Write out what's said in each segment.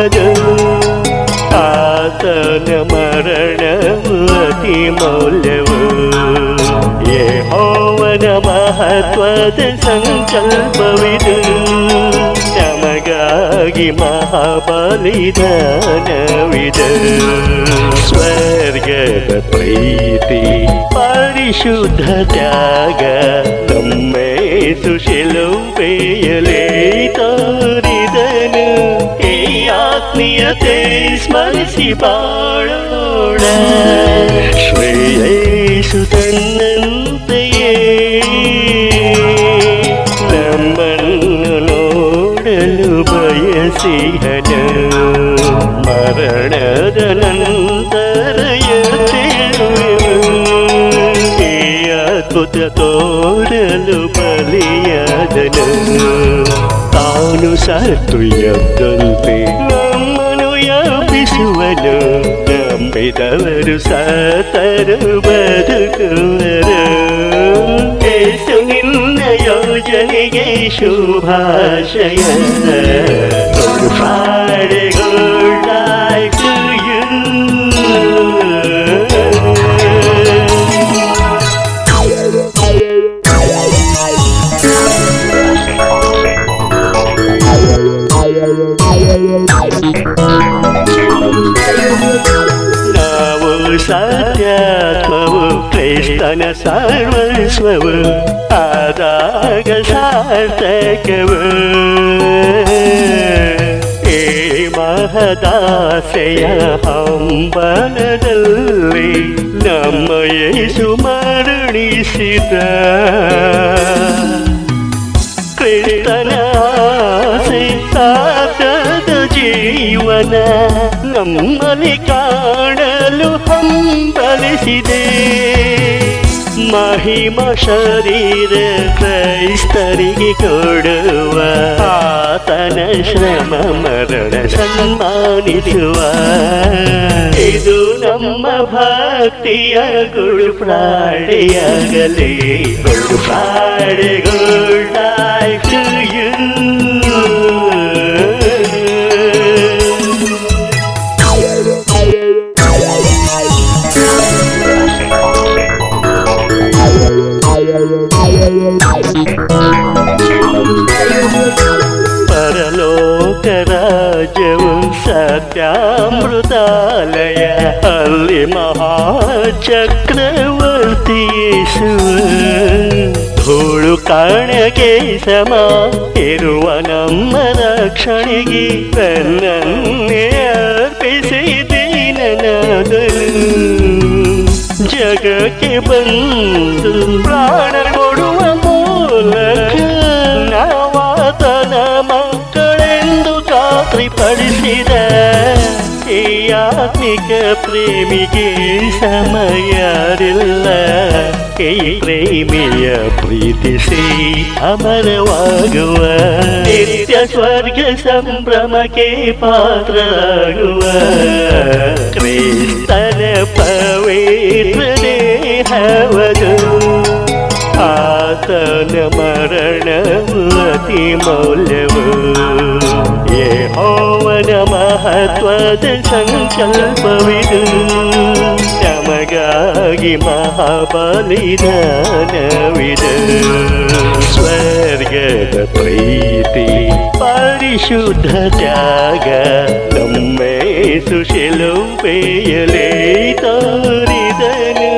ಹವದು ಆತನ ಮರಣವು ಅತಿ ಮೌಲ್ಯವು ಯೆಹೋವನ ಮಹತ್ವದ ಸಂಕಲ್ಪವಿದು ನಮಗಾಗಿ ಮಹಾಬಲಿದಾನವಿದು ಸ್ವರ್ಗದ ಪ್ರೀತಿ ಪರಿಶುದ್ಧ ತ್ಯಾಗ ನಮ್ಮೇಸು ಶಿಲುಬೆಯಲೇ ತೋರಿದನು ಈ ಆತ್ಮೀಯತೆ ಸ್ಮರಿಸಿ ಬಾಳೋಣ ಶ್ರೀ ಯೇಸು ತನ್ನಂತೆಯೇ ನಮ್ಮನ್ನು ನೋಡಲು ಬಯಸಿಹನು ಮರಣದ ನಂತರ ಈ ಅದ್ಭುತ ತೋರಲು ಬಲಿಯಾದನು ತಾನು ಸತ್ತು ಎದ್ದಂತೆ ನಮ್ಮನ್ನು ಯಾಪಿಸುವನು ನಂಬಿದವರು ಸತ್ತರು ಬದುಕುವರು ಯೇಸು ನಿನ್ನ ಯೋಜನೆಗೆ ಶುಭಾಶಯ Friday good night to you ನಾವು ಸತ್ಯಾತ್ಮವು ಕ್ರಿಸ್ತನ ಸರ್ವಸ್ವವು ಆದಾಗ ಸಾರ್ಥಕವು ಈ ಮಹದಾಸೆಯ ಹಂಬಲದಲ್ಲಿ ನಮ್ಮ ಯೇಸು ಮರಣಿಸಿದ ಕ್ರಿಸ್ತನ ಆಸೆ ಸಾಧದ ಜೀವನ ನಮ್ಮಲ್ಲಿ ಕಾಣಲು ಹಂಬಲಿಸಿದೆ ಮಹಿಮ ಶರೀರ ಕ್ರೈಸ್ತರಿಗೆ ಕೊಡುವ ಆತನ ಶ್ರಮ ಮರಣ ಸನ್ಮಾನಿಸುವ ಇದು ನಮ್ಮ ಭಕ್ತಿಯ ಗುಡ್ ಫ್ರೈಡೆಯಾಗಲಿ Good Friday good night to you ಪರಲೋಕ ರಾಜ್ಯವು ಸತ್ಯಾಮೃತಾಲಯ ಅಲ್ಲಿ ಮಹಾಚಕ್ರವರ್ತಿ ಯೇಸುವ ಧೂಳು ಕಾಣಕ್ಕೆ ಸಮ ಇರುವ ನಮ್ಮ ರಕ್ಷಣೆಗೆ ತನ್ನನ್ನೇ ಅರ್ಪಿಸಿ ದೀನನಾದನು ಜಗಕ್ಕೆ ಬಂದು ಪ್ರಾಣ ಕೊಡುವ ಮೂಲಕ ನಾವಾತನ ಮಕ್ಕಳೆಂದು ಖಾತ್ರಿಪಡಿಸಿದ ಈ ಆತ್ಮಿಕ ಪ್ರೇಮಿಗೆ ಸಮಯರಿಲ್ಲ ಈ ಪ್ರೇಮಿಯ ಪ್ರೀತಿಸಿ ಅಮರವಾಗುವ ನಿತ್ಯ ಸ್ವರ್ಗ ಸಂಭ್ರಮಕ್ಕೆ ಪಾತ್ರರಾಗುವ ಕ್ರಿಸ್ತನ ಪವಿತ್ರ ದೇಹವದು ಆತನ ಮರಣವು ಅತಿ ಮೌಲ್ಯವು ಯೆಹೋವನ ಮಹತ್ವದ ಸಂಕಲ್ಪವಿದು ನಮಗಾಗಿ ಮಹಾಬಲಿದಾನವಿದು ಸ್ವರ್ಗದ ಪ್ರೀತಿ ಪರಿಶುದ್ಧ ತ್ಯಾಗ ನಮ್ಮೇಸು ಶಿಲುಬೆಯಲೇ ತೋರಿದನು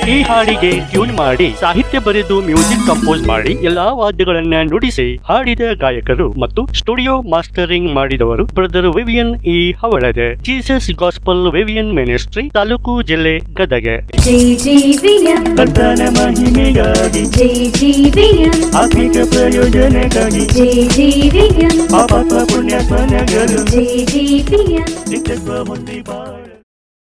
ಈ ಹಾಡಿಗೆ ಟ್ಯೂನ್ ಮಾಡಿ ಸಾಹಿತ್ಯ ಬರೆದು ಮ್ಯೂಸಿಕ್ ಕಂಪೋಸ್ ಮಾಡಿ ಎಲ್ಲಾ ವಾದ್ಯಗಳನ್ನ ನುಡಿಸಿ ಹಾಡಿದ ಗಾಯಕರು ಮತ್ತು ಸ್ಟುಡಿಯೋ ಮಾಸ್ಟರಿಂಗ್ ಮಾಡಿದವರು brother Vivian E Havalade Jesus gospel Vivian ministry ತಾಲೂಕು ಜಿಲ್ಲೆ ಗದಗ ಕರ್ತನ ಮಹಿಮೆಗಾಗಿ ಆತ್ಮಿಕ ಪ್ರಯೋಜನಕ್ಕಾಗಿ ಪಾಪ ಪುಣ್ಯ ಸ್ವನಗಳು ನಿತ್ಯತ್ವ ಹೊಂದಿ